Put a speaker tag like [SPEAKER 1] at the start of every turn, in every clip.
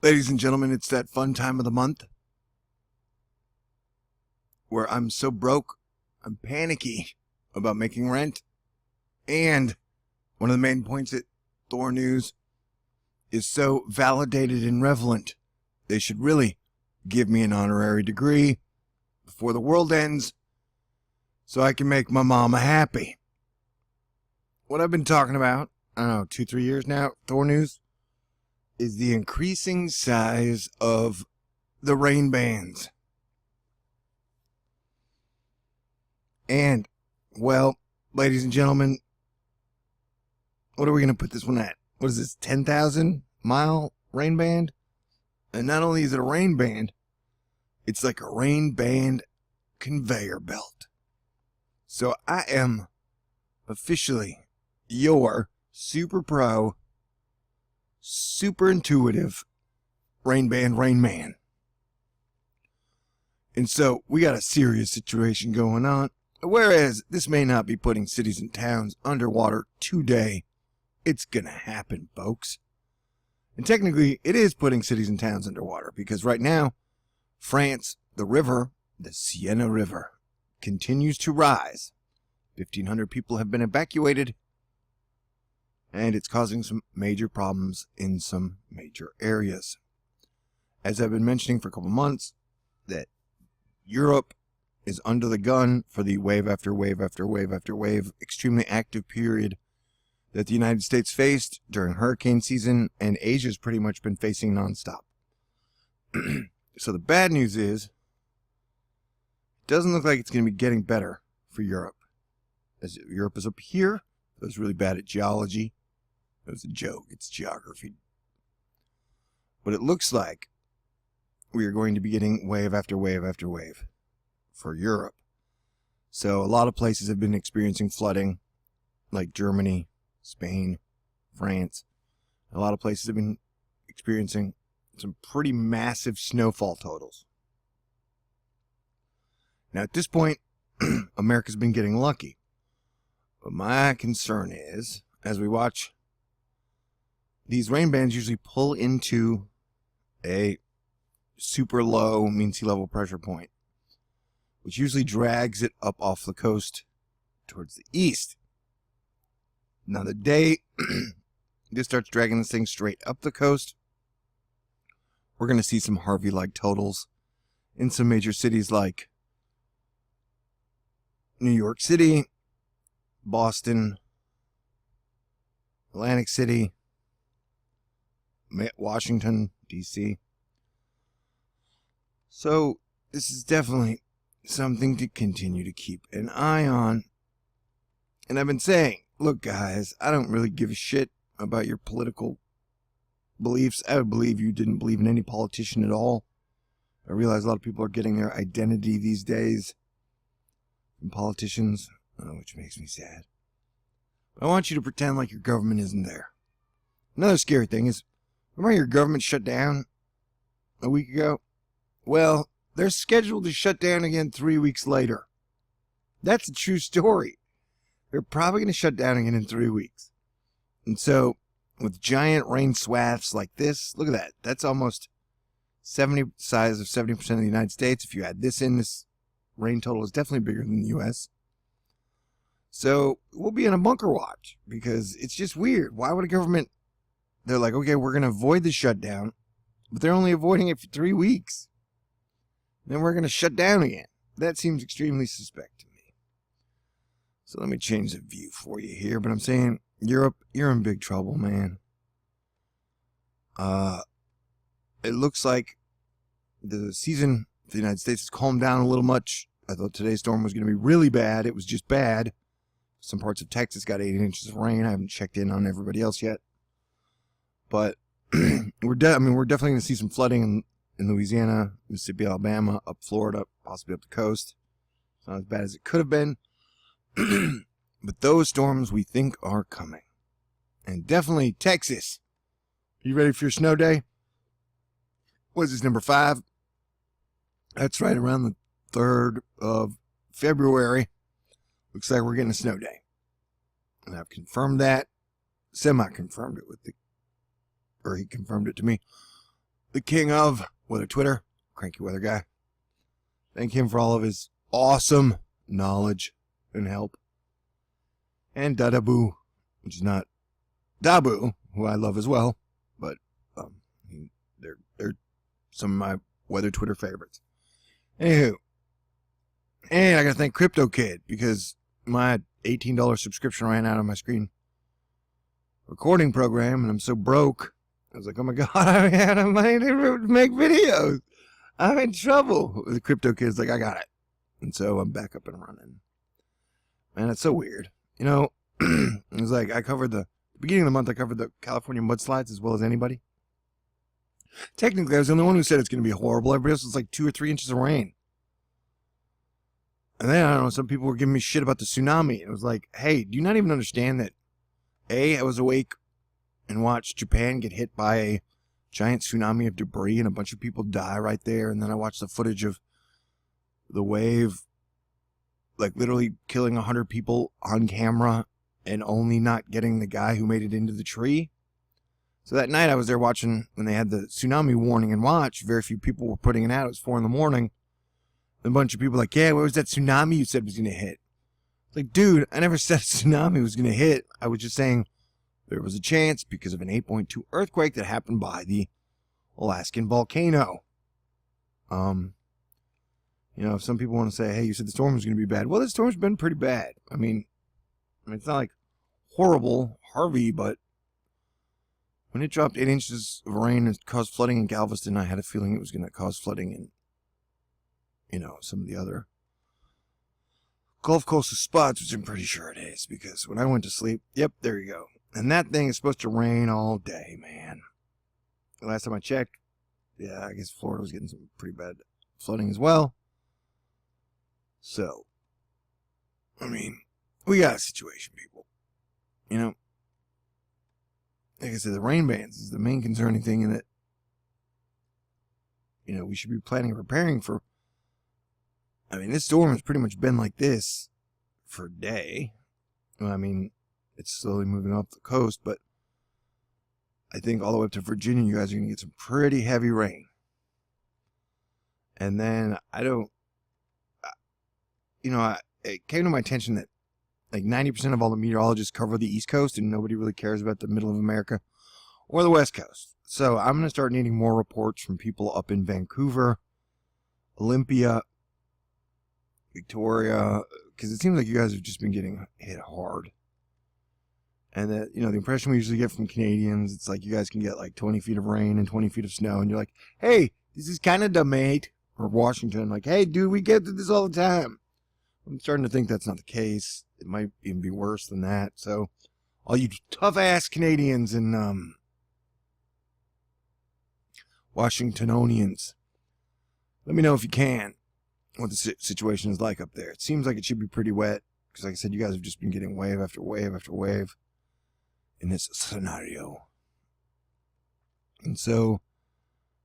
[SPEAKER 1] Ladies and gentlemen, it's that fun time of the month where I'm so broke, I'm panicky about making rent. And one of the main points at THORNEWS is so validated and relevant, they should really give me an honorary degree before the world ends so I can make my mama happy. What I've been talking about, I don't know, 2-3 years now, THORNEWS, is the increasing size of the rain bands. And, well, ladies and gentlemen, what are we going to put this one at? What is this, 10,000 mile rain band? And not only is it a rain band, it's like a rain band conveyor belt. So I am officially your super pro, super intuitive rain band rain man. And so we got a serious situation going on. Whereas this may not be putting cities and towns underwater today, it's gonna happen, folks. And technically, it is putting cities and towns underwater because right now, France, the river, the Siena River, continues to rise. 1,500 people have been evacuated, and it's causing some major problems in some major areas. As I've been mentioning for a couple months, that Europe is under the gun for the wave after wave after wave after wave, extremely active period that the United States faced during hurricane season, and Asia's pretty much been facing nonstop. So the bad news is, it doesn't look like it's going to be getting better for Europe. As Europe is up here, it was really bad at geology. It was a joke, it's geography. But it looks like we are going to be getting wave after wave after wave for Europe. So a lot of places have been experiencing flooding, like Germany, Spain, France. A lot of places have been experiencing some pretty massive snowfall totals. Now at this point, America's been getting lucky. But my concern is, as we watch, these rain bands usually pull into a super low mean sea level pressure point, which usually drags it up off the coast towards the east. Now the day this starts dragging this thing straight up the coast, we're going to see some Harvey-like totals in some major cities like New York City, Boston, Atlantic City, Washington, D.C. So this is definitely something to continue to keep an eye on. And I've been saying, look guys, I don't really give a shit about your political beliefs. I would believe you didn't believe in any politician at all. I realize a lot of people are getting their identity these days from politicians, which makes me sad. But I want you to pretend like your government isn't there. Another scary thing is, remember your government shut down a week ago? Well, they're scheduled to shut down again 3 weeks later. That's a true story. They're probably going to shut down again in 3 weeks. And so, with giant rain swaths like this, look at that. That's almost size of 70% of the United States. If you add this in, this rain total is definitely bigger than the U.S. So, we'll be in a bunker watch because it's just weird. Why would a government, they're like, okay, we're going to avoid the shutdown, but they're only avoiding it for 3 weeks. Then we're going to shut down again. That seems extremely suspect to me. So let me change the view for you here. But I'm saying, Europe, you're in big trouble, man. It looks like the season for the United States has calmed down a little much. I thought today's storm was going to be really bad. It was just bad. Some parts of Texas got 8 inches of rain. I haven't checked in on everybody else yet. But we're definitely going to see some flooding in Louisiana, Mississippi, Alabama, up Florida, possibly up the coast. It's not as bad as it could have been. But those storms we think are coming. And definitely Texas. You ready for your snow day? What is this, number 5? That's right, around the 3rd of February. Looks like we're getting a snow day. And I've confirmed that. Semi-confirmed it with the... Or he confirmed it to me. the king of weather Twitter, Cranky Weather Guy. Thank him for all of his awesome knowledge and help. And Dadabu, which is not Dabu, who I love as well, but they're some of my weather Twitter favorites. Anywho, and I gotta thank Crypto Kid because my $18 subscription ran out on my screen recording program, and I'm so broke. I was like, oh my god, I had a money to make videos. I'm in trouble. The Crypto Kid's like, I got it. And so I'm back up and running. Man, it's so weird. You know, it was like I covered the beginning of the month, I covered the California mudslides as well as anybody. Technically, I was the only one who said it's going to be horrible. Everybody else was like 2 or 3 inches of rain. And then, I don't know, some people were giving me shit about the tsunami. It was like, hey, do you not even understand that, A, I was awake and watched Japan get hit by a giant tsunami of debris and a bunch of people die right there. And then I watched the footage of the wave, like literally killing 100 people on camera and only not getting the guy who made it into the tree. So that night I was there watching when they had the tsunami warning and watch. Very few people were putting it out. It was 4 a.m. A bunch of people like, yeah, what was that tsunami you said was going to hit? It's like, dude, I never said a tsunami was going to hit. I was just saying there was a chance because of an 8.2 earthquake that happened by the Alaskan volcano. You know, if some people want to say, hey, you said the storm was going to be bad. Well, the storm's been pretty bad. I mean, it's not like horrible Harvey, but when it dropped 8 inches of rain and caused flooding in Galveston, I had a feeling it was going to cause flooding in, you know, some of the other Gulf Coast spots, which I'm pretty sure it is, because when I went to sleep, yep, there you go. And that thing is supposed to rain all day, man. The last time I checked, yeah, I guess Florida was getting some pretty bad flooding as well. So, I mean, we got a situation, people. You know, like I said, the rain bands is the main concerning thing in it. You know, we should be planning and preparing for. I mean, this storm has pretty much been like this for a day. Well, I mean, it's slowly moving off the coast, but I think all the way up to Virginia, you guys are going to get some pretty heavy rain. And then it came to my attention that like 90% of all the meteorologists cover the East Coast and nobody really cares about the middle of America or the West Coast. So I'm going to start needing more reports from people up in Vancouver, Olympia, Victoria, because it seems like you guys have just been getting hit hard. And that, you know, the impression we usually get from Canadians, it's like you guys can get like 20 feet of rain and 20 feet of snow, and you're like, hey, this is Canada, mate. Or Washington, like, hey, dude, we get this all the time. I'm starting to think that's not the case. It might even be worse than that. So, all you tough-ass Canadians and Washingtonians, let me know if you can what the situation is like up there. It seems like it should be pretty wet, because like I said, you guys have just been getting wave after wave after wave in this scenario. And so,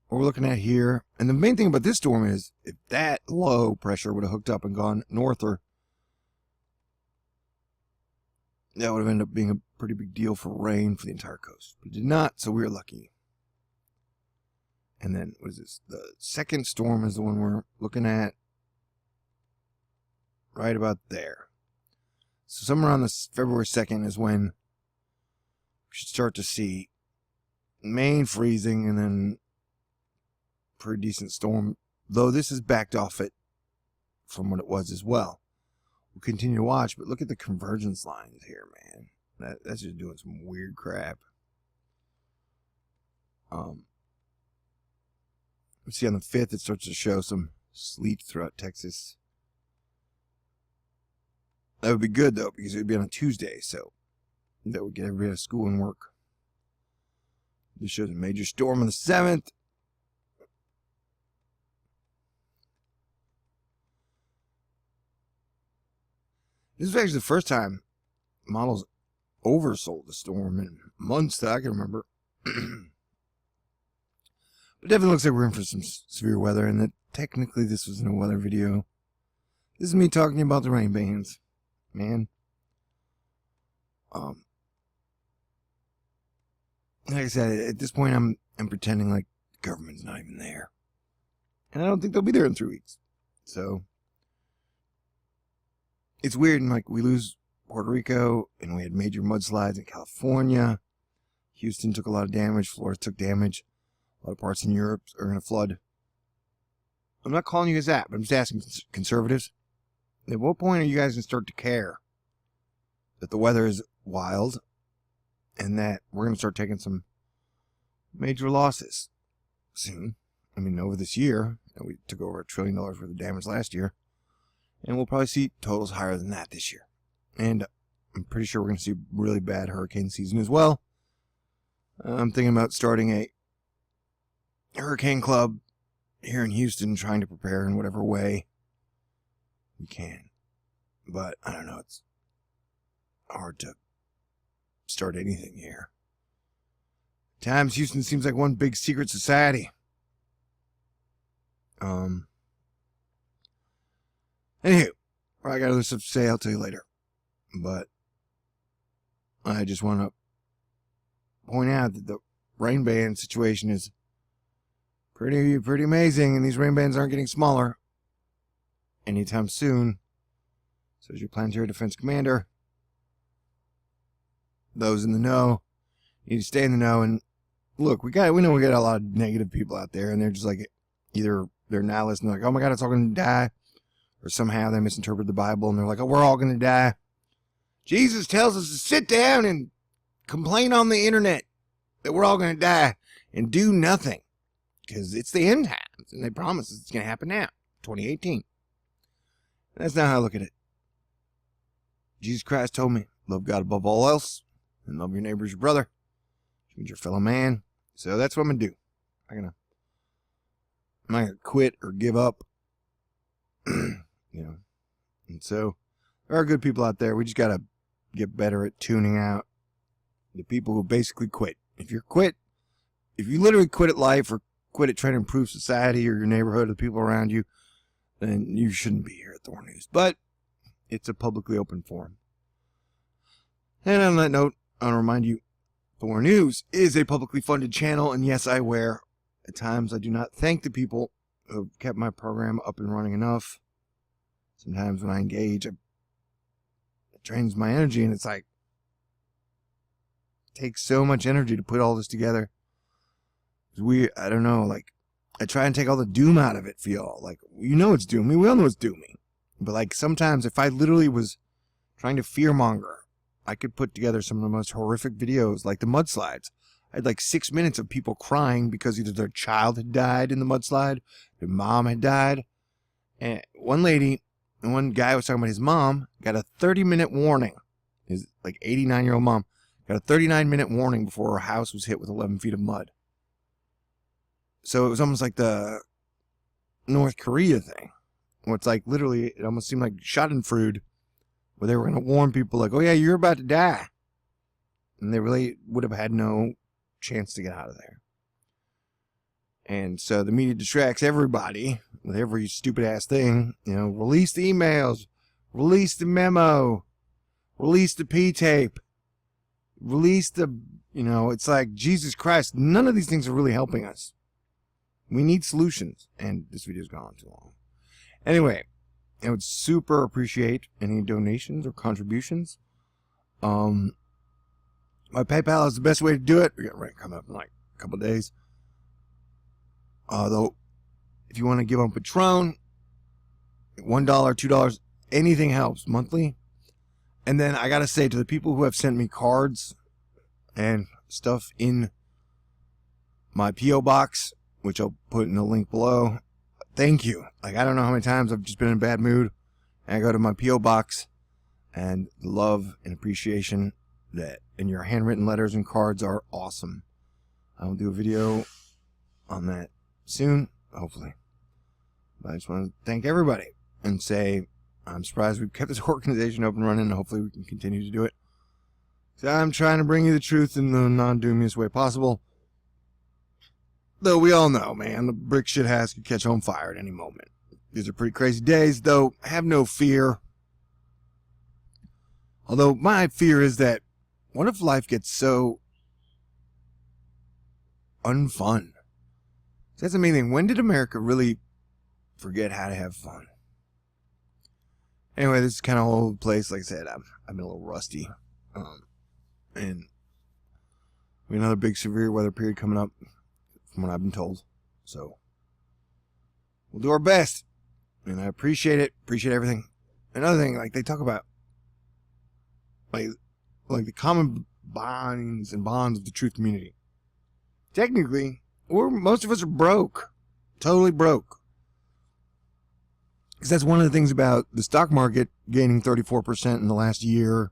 [SPEAKER 1] what we're looking at here, and the main thing about this storm is, if that low pressure would have hooked up and gone norther, that would have ended up being a pretty big deal for rain for the entire coast. But it did not, so we were lucky. And then, what is this? The second storm is the one we're looking at right about there. So somewhere around this February 2nd is when we should start to see Maine freezing and then pretty decent storm, though this is backed off it from what it was as well. We'll continue to watch, but look at the convergence lines here, man. That's just doing some weird crap. We see on the 5th it starts to show some sleet throughout Texas. That would be good though, because it would be on a Tuesday, so that would get everybody out of school and work. This shows a major storm on the 7th. This is actually the first time models oversold the storm in months that I can remember. But definitely looks like we're in for some severe weather, and that technically this wasn't a weather video. This is me talking about the rain bands, man. Like I said, at this point I'm pretending like government's not even there. And I don't think they'll be there in 3 weeks. So it's weird. And like, we lose Puerto Rico, and we had major mudslides in California. Houston took a lot of damage. Florida took damage. A lot of parts in Europe are going to flood. I'm not calling you guys that, but I'm just asking conservatives. At what point are you guys going to start to care that the weather is wild and that we're going to start taking some major losses soon? I mean, over this year, we took over $1 trillion worth of damage last year, and we'll probably see totals higher than that this year. And I'm pretty sure we're going to see really bad hurricane season as well. I'm thinking about starting a hurricane club here in Houston, trying to prepare in whatever way we can. But I don't know, it's hard to start anything here. At times, Houston seems like one big secret society. Anywho, I got other stuff to say. I'll tell you later. But I just want to point out that the rain band situation is pretty amazing, and these rain bands aren't getting smaller anytime soon. So as your planetary defense commander, those in the know, you need to stay in the know. And look, we know we got a lot of negative people out there, and they're just like, either they're nihilists and they're like, oh my God, it's all going to die, or somehow they misinterpret the Bible and they're like, oh, we're all going to die. Jesus tells us to sit down and complain on the internet that we're all going to die and do nothing because it's the end times, and they promise it's going to happen now, 2018. That's not how I look at it. Jesus Christ told me, love God above all else and love your neighbor as your brother, which means your fellow man. So that's what I'm going to do. I'm not going to quit or give up. And so there are good people out there. We just got to get better at tuning out the people who basically quit. If you literally quit at life or quit at trying to improve society or your neighborhood or the people around you, then you shouldn't be here at Thorn News. But it's a publicly open forum. And on that note, I want to remind you, Thorn News is a publicly funded channel, and yes, I wear. At times, I do not thank the people who have kept my program up and running enough. Sometimes when I engage, it drains my energy, and it's like, it takes so much energy to put all this together. I don't know, like, I try and take all the doom out of it for y'all. Like, it's doomy. We all know it's doomy. But, like, sometimes if I literally was trying to fearmonger, I could put together some of the most horrific videos, like the mudslides. I had like 6 minutes of people crying because either their child had died in the mudslide, their mom had died. And one guy was talking about his mom, got a 30-minute warning. His like 89-year-old mom got a 39-minute warning before her house was hit with 11 feet of mud. So it was almost like the North Korea thing, where it's like literally, it almost seemed like Schadenfreude, where they were going to warn people like, oh yeah, you're about to die. And they really would have had no chance to get out of there. And so the media distracts everybody with every stupid ass thing. Release the emails, release the memo, release the P-tape, release the, it's like, Jesus Christ, none of these things are really helping us. We need solutions. And this video's gone too long. Anyway, I would super appreciate any donations or contributions. My PayPal is the best way to do it. We got rent coming up in like a couple of days. Though, if you want to give on Patreon, $1, $2, anything helps monthly. And then I got to say to the people who have sent me cards and stuff in my P.O. box, which I'll put in the link below, thank you. Like, I don't know how many times I've just been in a bad mood, and I go to my P.O. box, and the love and appreciation and your handwritten letters and cards are awesome. I'll do a video on that soon, hopefully. But I just want to thank everybody and say I'm surprised we've kept this organization up and running, and hopefully we can continue to do it. So I'm trying to bring you the truth in the non-doomiest way possible. Though we all know, man, the brick shit house could catch on fire at any moment. These are pretty crazy days, though. Have no fear. Although my fear is that, what if life gets so unfun So that's the main thing. When did America really forget how to have fun? Anyway, this is kind of all over the place. Like I said, I've been a little rusty. And we have another big severe weather period coming up from what I've been told. So we'll do our best. And I appreciate it. Appreciate everything. Another thing, like they talk about like the common bonds and bonds of the truth community. Technically, most of us are broke. Totally broke. Because that's one of the things about the stock market gaining 34% in the last year.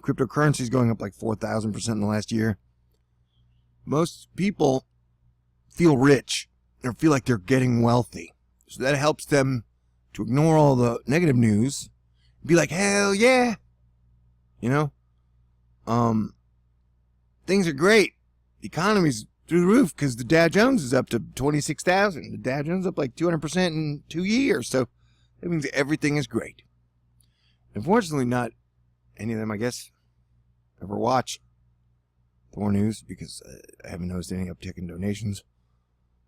[SPEAKER 1] Cryptocurrencies going up like 4,000% in the last year. Most people feel rich or feel like they're getting wealthy. So that helps them to ignore all the negative news. Be like, hell yeah. You know? Things are great. The economy's through the roof because the Dow Jones is up to 26,000. The Dow Jones is up like 200% in 2 years. So that means everything is great. Unfortunately, not any of them, I guess, ever watch THORNEWS because I haven't noticed any uptick in donations.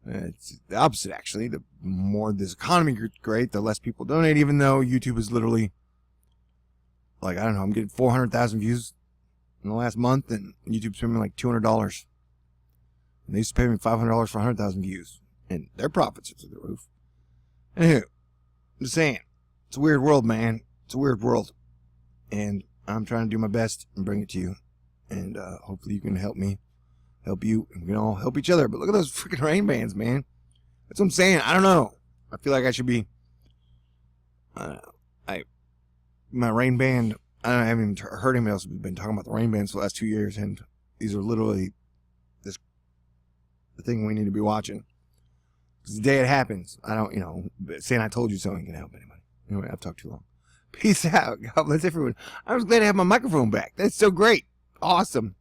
[SPEAKER 1] It's the opposite, actually. The more this economy gets great, the less people donate, even though YouTube is literally, like, I don't know, I'm getting 400,000 views in the last month, and YouTube's paying me like $200. And they used to pay me $500 for 100,000 views, and their profits are through the roof. Anywho, I'm just saying, it's a weird world, man. It's a weird world. And I'm trying to do my best and bring it to you. And hopefully you can help me, help you, and we can all help each other. But look at those freaking rain bands, man. That's what I'm saying. I don't know. I feel like I should be, my rain band, I haven't even heard anyone else who's been talking about the rain bands for the last 2 years. And these are literally the thing we need to be watching. Because the day it happens, I don't, saying I told you so ain't gonna help anybody. Anyway, I've talked too long. Peace out. God bless everyone. I was glad to have my microphone back. That's so great. Awesome.